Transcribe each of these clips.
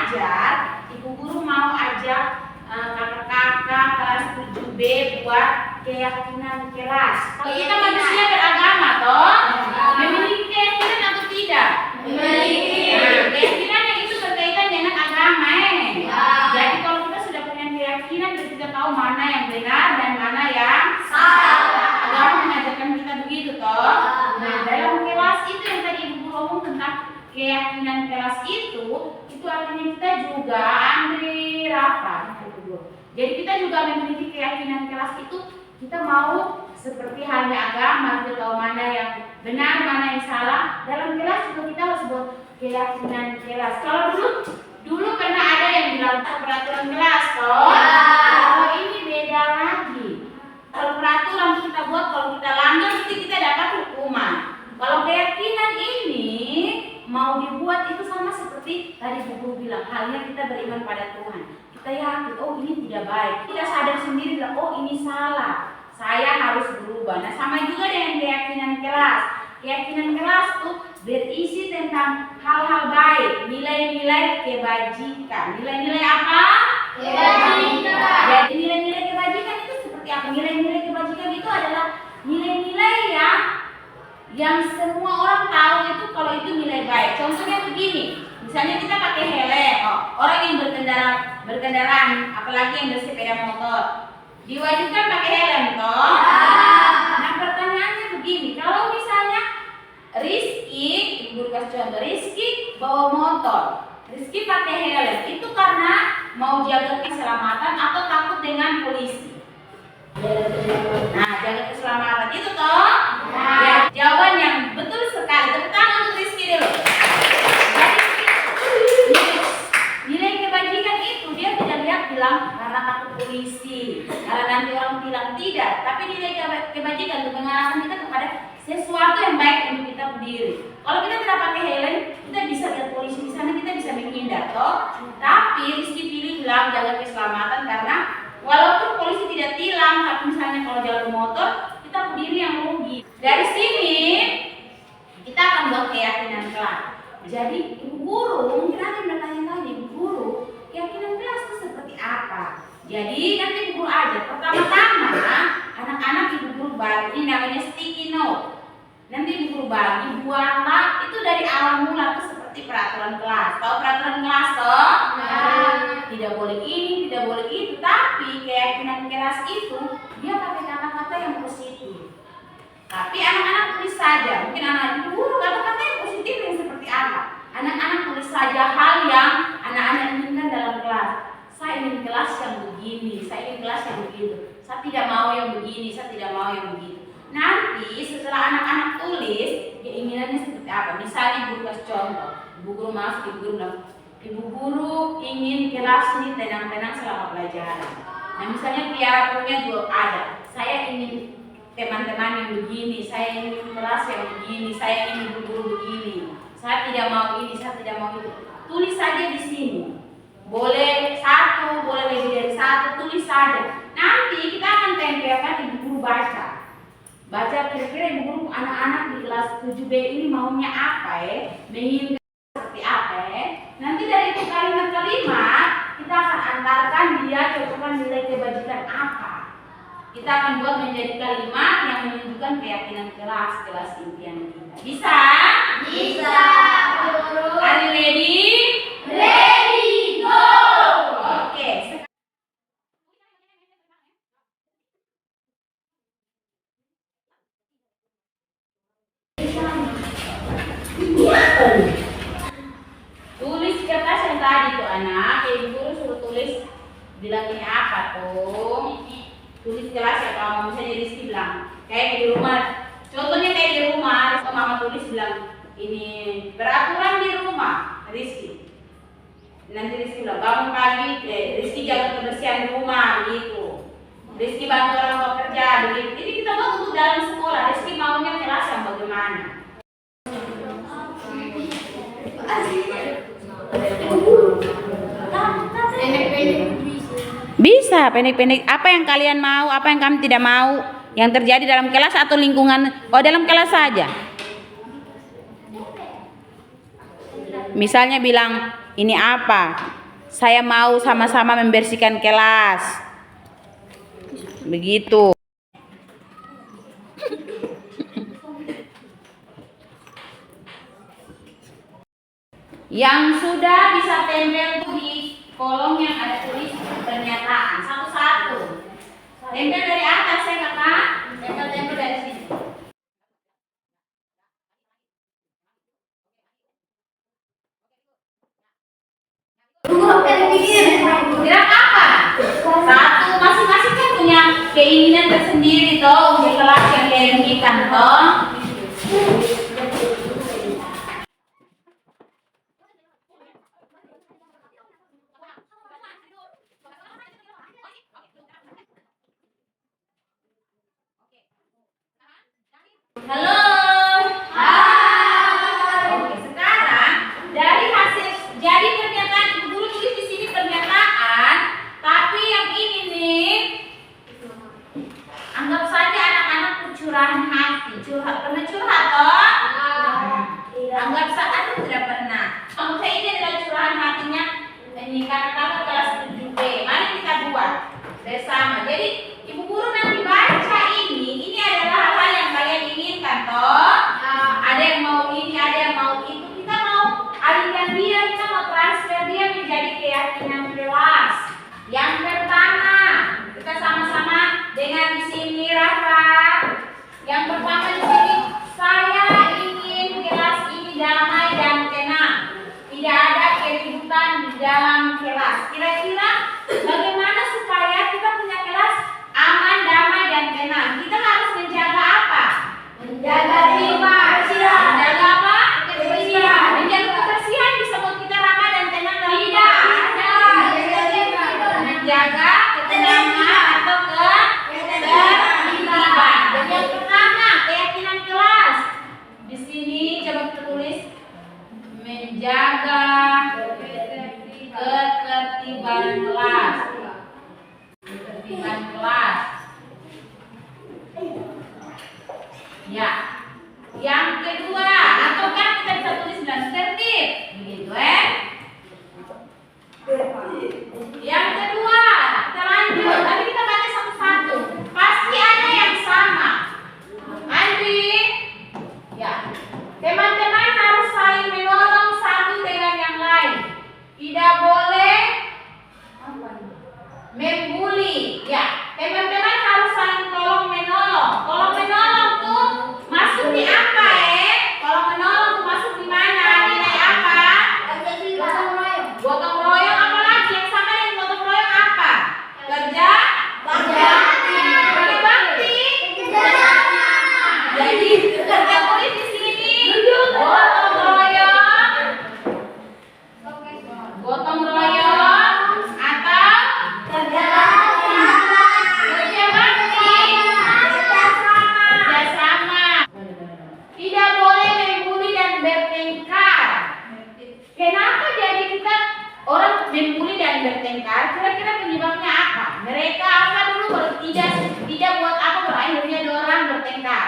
ajar, ibu guru mau ajak kakak-kakak kelas 7B buat keyakinan kelas. Kita manusia beragama toh, memiliki keyakinan atau tidak? Memiliki. Nah, keyakinan yang itu berkaitan dengan agama. Jadi kalau kita sudah punya keyakinan, kita tahu mana yang benar dan mana yang salah. Agama mengajarkan kita begitu toh. Nah, dalam kelas itu yang tadi ibu guru ngomong tentang keyakinan kelas itu artinya kita juga Andri Rafa. Jadi kita juga memiliki keyakinan kelas itu, kita mau seperti halnya agama, kita tahu mana yang benar, mana yang salah. Dalam kelas juga kita harus buat keyakinan kelas. Kalau dulu pernah ada yang bilang peraturan kelas toh. Kalau ini beda lagi. Kalau peraturan kita buat, kalau kita langgar nanti kita dapat hukuman. Kalau keyakinan ini mau dibuat itu sama seperti tadi Bu Guru bilang, halnya kita beriman pada Tuhan. Kita yakin, oh ini tidak baik. Kita sadar sendiri bilang, oh ini salah. Saya harus berubah. Nah sama juga dengan keyakinan kelas. Keyakinan kelas tuh berisi tentang hal-hal baik, nilai-nilai kebajikan. Nilai-nilai apa? Kebajikan. Jadi nilai-nilai kebajikan itu seperti apa? Nilai-nilai kebajikan itu adalah nilai-nilai yang semua orang tahu itu kalau itu nilai baik. Contohnya begini, misalnya kita pakai helm, orang yang berkendaraan, apalagi yang bersepeda motor, diwajibkan pakai helm toh. Nah pertanyaannya begini, kalau misalnya Rizky, ibu kasih contoh, Rizky bawa motor, Rizky pakai helm, itu karena mau jaga keselamatan atau takut dengan polisi? Nah, jaga keselamatan itu toh. Ya, jawaban yang betul sekali. Tepuk tangan untuk Rizky dulu. Jadi nilai kebajikan itu dia tidak lihat bilang karena takut polisi, karena nanti orang bilang tidak. Tapi nilai kebajikan untuk mengarahkan kita kepada sesuatu yang baik untuk kita berdiri. Kalau kita tidak pakai helm, kita bisa lihat polisi di sana, kita bisa menghindar toh. Tapi Rizky pilih bilang jaga keselamatan karena walaupun polisi tidak tilang, tapi misalnya kalau jalur motor, kita berdiri yang rugi. Dari sini kita akan buat keyakinan kelas. Jadi ibu guru mungkin akan bertanya-tanya, ibu guru keyakinan kelas itu seperti apa? Jadi nanti ibu guru aja. Pertama-tama anak-anak ibu guru bagi, ini namanya sticky note. Nanti ibu guru bagi buatlah itu dari awal mula itu seperti peraturan kelas. Tahu peraturan kelas toh? Tidak boleh ini, tidak boleh itu. Tapi keyakinan kelas itu dia pakai kata-kata yang positif. Tapi anak-anak tulis saja. Mungkin anak-anak guru kata-kata yang positif yang seperti apa? Anak-anak tulis saja hal yang anak-anak inginkan dalam kelas. Saya ingin kelas yang begini, saya ingin kelas yang begitu. Saya tidak mau yang begini, saya tidak mau yang begitu. Nanti setelah anak-anak tulis keinginannya seperti apa? Misalnya guru kasih contoh. Ibu guru maaf, ibu guru bilang, ibu guru ingin kelas ini tenang-tenang selama pelajaran. Nah misalnya piaraannya juga ada. Saya ingin teman-teman yang begini, saya ingin kelas yang begini, saya ingin ibu guru begini. Saya tidak mau ini, saya tidak mau itu. Tulis saja di sini. Boleh satu, boleh lebih dari satu, tulis saja. Nanti kita akan tempelkan ibu guru baca. Baca kira-kira ibu guru anak-anak di kelas 7B ini maunya apa menginginkan seperti apa Nanti dari itu kalimat-kalimat kita akan antarkan dia cocokkan nilai kebajikan apa. Kita akan buat menjadi kalimat yang menunjukkan keyakinan kelas impian kita. Bisa? Bisa. Are you ready? Ready, go! Oke. Tulis kertas yang tadi tuh anak, ibu guru suruh tulis bilang ini apa tuh? Tulis kelas ya kalau misalnya Rizky bilang kayak di rumah, contohnya kayak di rumah, kalau mama tulis bilang ini peraturan di rumah Rizky. Nanti Rizky bilang bangun pagi, Rizky jaga kebersihan rumah gitu. Rizky bantu orang tua kerja begitu. Jadi kita buat untuk dalam sekolah. Rizky maunya kelas yang bagaimana? Bisa pendek-pendek. Apa yang kalian mau, apa yang kami tidak mau, yang terjadi dalam kelas atau lingkungan? Oh, dalam kelas saja. Misalnya bilang ini apa? saya mau sama-sama membersihkan kelas. Begitu. Yang sudah bisa tempel di kolom yang ada tulis pernyataan satu-satu. Tempel dari atas ya kakak. Tempel dari sini. Gerak apa? Satu, masing-masing kan punya keinginan tersendiri toh untuk kelas yang dia inginkan toh. Halo. Oke, sekarang dari hasil jadi pernyataan Ibu Guru tulis di sini pernyataan, tapi yang ini nih anggap saja anak-anak curahan hati. Pernah curhat toh? Anggap saja tidak pernah. Anggap saya ini adalah curahan hatinya ini kakak kelas 7B. Mari kita buat bersama. Jadi Ibu Guru nanti baca ini adalah hal-hal yang kalian inginkan toh. Ada yang mau ini, ada yang mau itu. Kita mau alihkan dia, kita mau transfer dia menjadi keyakinan kelas. Yang pertama, kita sama-sama dengan di sini Rafa. Yang pertama di sini, saya ingin kelas ini damai dan tenang. Tidak ada keributan di dalam kelas. Kira-kira bagaimana supaya kita punya kelas aman, damai, dan tenang? Kita harus menjaga apa? Menjaga kebersihan. Menjaga apa? Kebersihan. Menjaga kebersihan bisa buat kita ramah dan tenang dalam kelas. Menjaga ketenangan atau ketertiban. Dan yang pertama, keyakinan kelas. Di sini coba kita tulis menjaga ketertiban kelas. Ketertiban kelas. Ya. Yang kedua, atau kan kita bisa tulis bilang tertib. Begitu Yang kedua, kita lanjut. Tadi kita baca satu-satu. Pasti ada yang sama. Andi. Ya. Teman-teman harus saling menolong satu dengan yang lain. Tidak boleh membuli. Ya, teman-teman harus saling tolong menolong. Tolong menolong tuh masuk di apa Tolong menolong tuh masuk di mana? Nilai apa? Gotong royong. Apa lagi yang sama dengan gotong royong apa? Kerja bakti. Jadi kerja tulis di sini. Gotong royong. Gotong royong atau kerja bersama. Tidak boleh membuli dan bertengkar. Kenapa jadi kita orang membuli dan bertengkar? Kira-kira penyebabnya apa? Mereka apa dulu baru tidak buat apa berakhirnya dua orang bertengkar?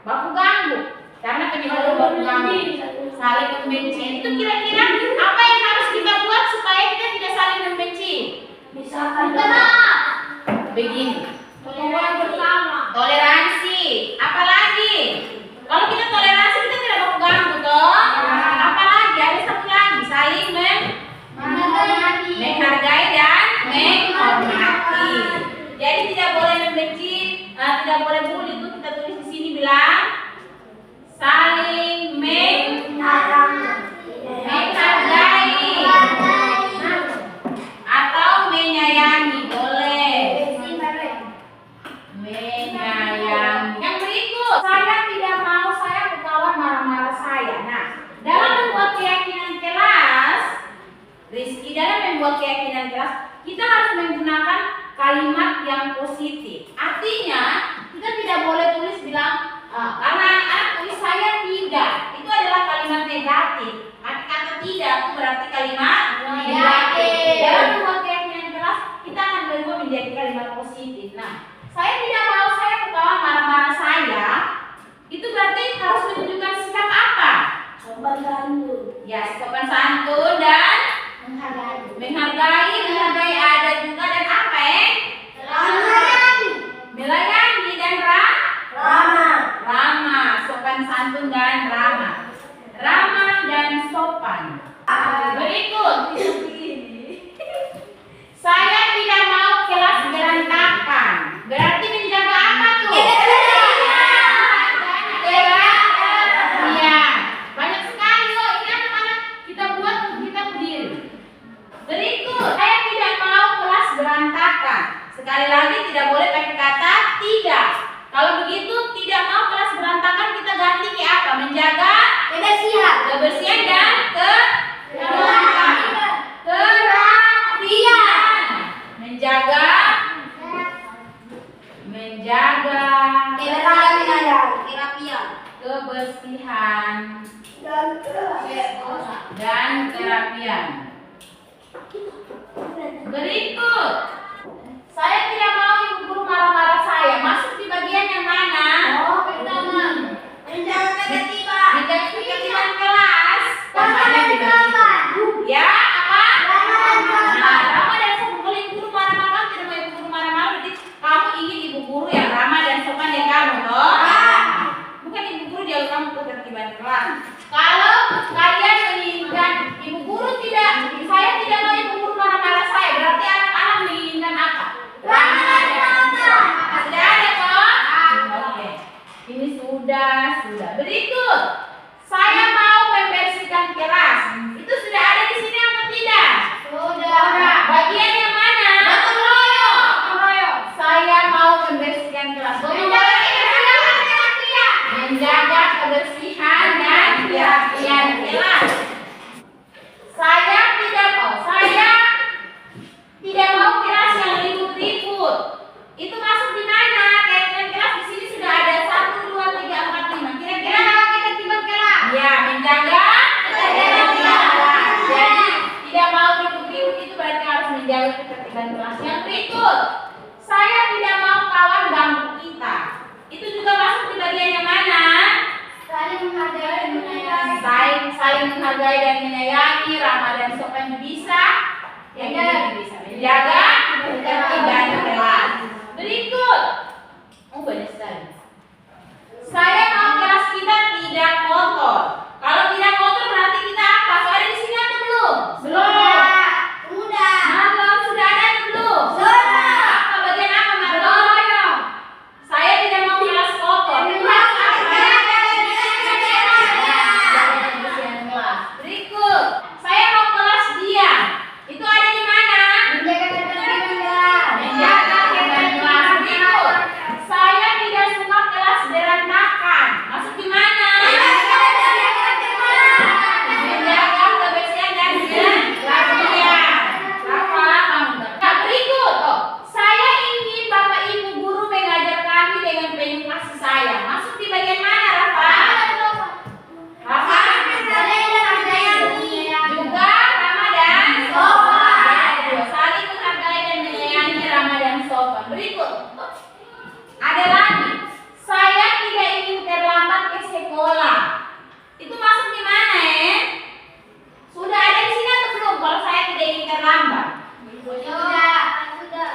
Baku ganggu. Karena penyebab baku ganggu saling membenci. Itu kira-kira apa yang harus kita buat supaya kita tidak saling membenci? Misalkan begini. Toleransi. Apalagi kalau kita toleransi kita tidak baku ganggu toh. Apalagi ada satu lagi saling menghargai dan menghormati. Jadi tidak boleh membenci, tidak boleh bully. Itu kita tulis di sini bilang saling menghargai atau menyayangi. Boleh menyayangi. Yang berikut, saya tidak mau saya kawan marah-marah saya. Nah, dalam membuat keyakinan kelas, Rizky, dalam membuat keyakinan kelas, kita harus menggunakan kalimat yang positif. Artinya, kita tidak boleh tulis bilang karena anak tulis saya tidak. Itu adalah kalimat negatif. Kata tidak itu berarti kalimat negatif. Dalam membuat keyakinan kelas, kita akan berubah menjadi kalimat positif. Nah, saya tidak mau saya ketawa marah-marah saya. Itu berarti harus menunjukkan sikap apa? Sopan santun. Ya, sopan santun dan ketertiban. Berikut. Saya tidak mau kelas berantakan. Berarti menjaga apa tuh? Kebersihan. Banyak sekali loh. Ini anak-anak kita buat untuk kita berdiri. Berikut. Saya tidak mau kelas berantakan. Sekali lagi tidak boleh pakai kata tidak. Kalau begitu tidak mau kelas berantakan kita ganti ke apa? Menjaga kebersihan dan kerapian. Menjaga kebersihan dan kerapian. Berikut. Saya tidak mau ibu guru marah-marah saya. Masuk di bagian yang mana? Menjaga ketertiban kelas. Ya, apa? Ramah dan sopan. Kalau ibu guru marah-marah, tidak mau ibu guru marah-marah, berarti kamu ingin ibu guru yang ramah dan sopan dari kamu, toh? Bukan ibu guru jauh kamu ketertiban kelas. Kalau kalian menginginkan ibu guru tidak, saya tidak mau ibu guru marah-marah saya, berarti anak-anak menginginkan apa? Ramah dan sopan. Sudah ada, toh? Oke. Ini sudah. Berikut. Saya mau membersihkan kelas. Itu sudah ada di sini atau tidak? Sudah. Bagian yang mana? Gotong royong. Saya mau membersihkan kelas. Menjaga kebersihan dan kerapian kelas. Saya tidak mau kelas yang ribut-ribut. Itu masuk di mana? Kaitan kelas di sini sudah ada 1, 2, 3, 4, 5. Kira-kira ketertiban kelas. Ya, menjaga ketertiban kelas. Jadi tidak mau ribut-ribut itu berarti harus menjaga ketertiban kelas. Yang berikut, saya tidak mau kawan ganggu kita. Itu juga masuk di bagian yang mana? Saling menghargai dan menyayangi, ramah dan sopan bisa. Yang ini bisa menjaga ketertiban kelas. Berikut. Banyak sekali. Saya mau kelas kita tidak kotor. Kalau tidak kotor berarti kita apa? Sudah di sini atau belum? Sudah. Marlon sudah ada atau belum? Sudah. Apa bagian apa Marlon? Saya tidak mau kelas kotor. Berikut. Saya mau kelas diam. Itu ada di mana? Menjaga ketertiban kelas. Berikut. Saya tidak suka kelas berantakan. Masuk di mana? Menjaga kebersihan dan kerapian. Nah, berikut. Saya ingin Bapak Ibu guru mengajar kami dengan penuh kasih sayang. Masuk di bagian mana, Rafa? Juga ramah dan sopan. Saling menghargai dan menyayangi, ramah dan sopan. Berikut. Ada lagi. Saya tidak ingin terlambat ke sekolah. Itu masuk di mana, Sudah ada di sini atau belum? Kalau saya tidak ingin terlambat. Sudah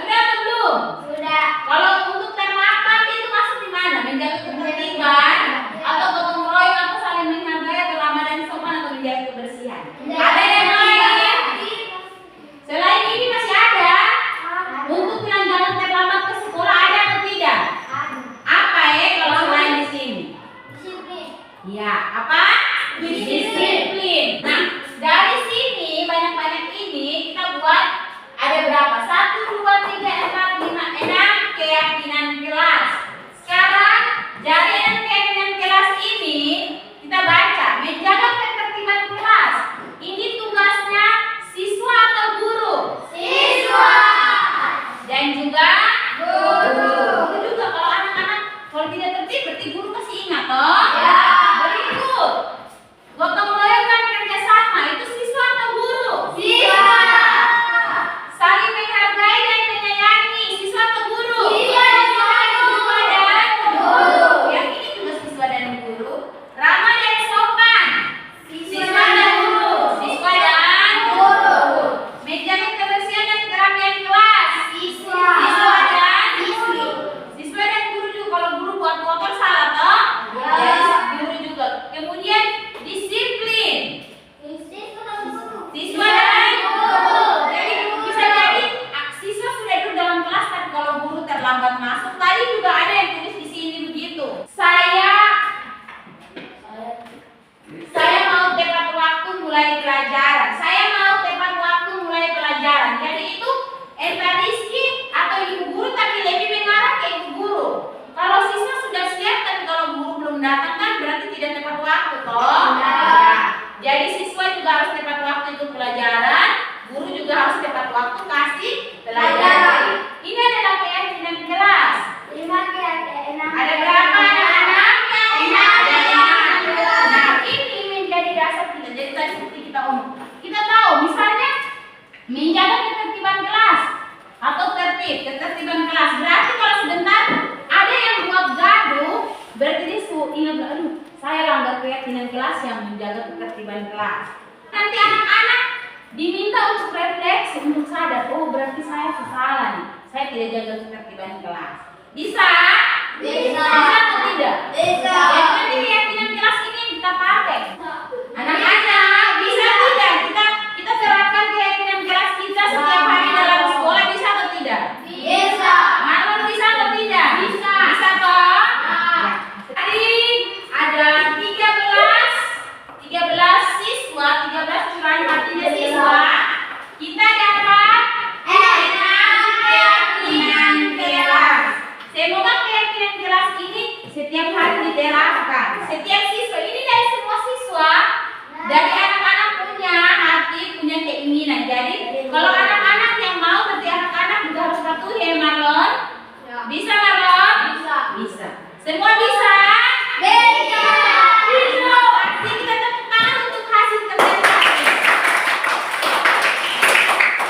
atau belum? Sudah. Kalau untuk terlambat itu masuk di mana? Menjaga ketertiban atau gotong royong atau saling menghargai atau ramah dan sopan atau menjaga kebersihan. Ada yang lain? Selain ini masih ada? Untuk yang jangan terlambat ke sekolah ada atau tidak? Apa kalau selain di sini? Disiplin. Ya, apa? Disiplin. Nah, dari sini banyak-banyak ini kita buat ada berapa? 1, 2, 3, 4, 5, 6 keyakinan kelas. Sekarang dari 6 keyakinan kelas ini kita baca menjaga ketertiban kelas. Ini tugas juga harus tepat waktu ikut pelajaran, guru juga harus tepat waktu kasih pelajaran. Ini adalah keyakinan kelas. Ada berapa anak-anak? Ada 6. Nah, ini menjadi dasar kita. Jadi tadi seperti kita omong. Kita tahu, misalnya menjaga ketertiban kelas atau ketertiban kelas. Berarti kalau sebentar ada yang buat gaduh, berarti dia ingat, aduh, saya langgar keyakinan kelas yang menjaga ketertiban kelas. Nanti anak-anak diminta untuk refleksi, untuk sadar, oh berarti saya salah nih, saya tidak jaga ketertiban kelas. Bisa? Bisa atau tidak? Bisa. Jadi nanti keyakinan kelas ini yang kita pakai. Anak-anak, bisa tidak kita terapkan keyakinan kelas kita setiap hari dalam sekolah, bisa atau tidak? Bisa. Marlon bisa atau tidak? Bisa. Bisa toh? Tadi ada 13 siswa, 13 curahan hatinya siswa. Kita dapat 6 keyakinan kelas. Semoga keyakinan kelas ini setiap hari diterapkan. Setiap siswa, ini dari semua siswa, dari anak-anak punya hati, punya keinginan. Jadi kalau anak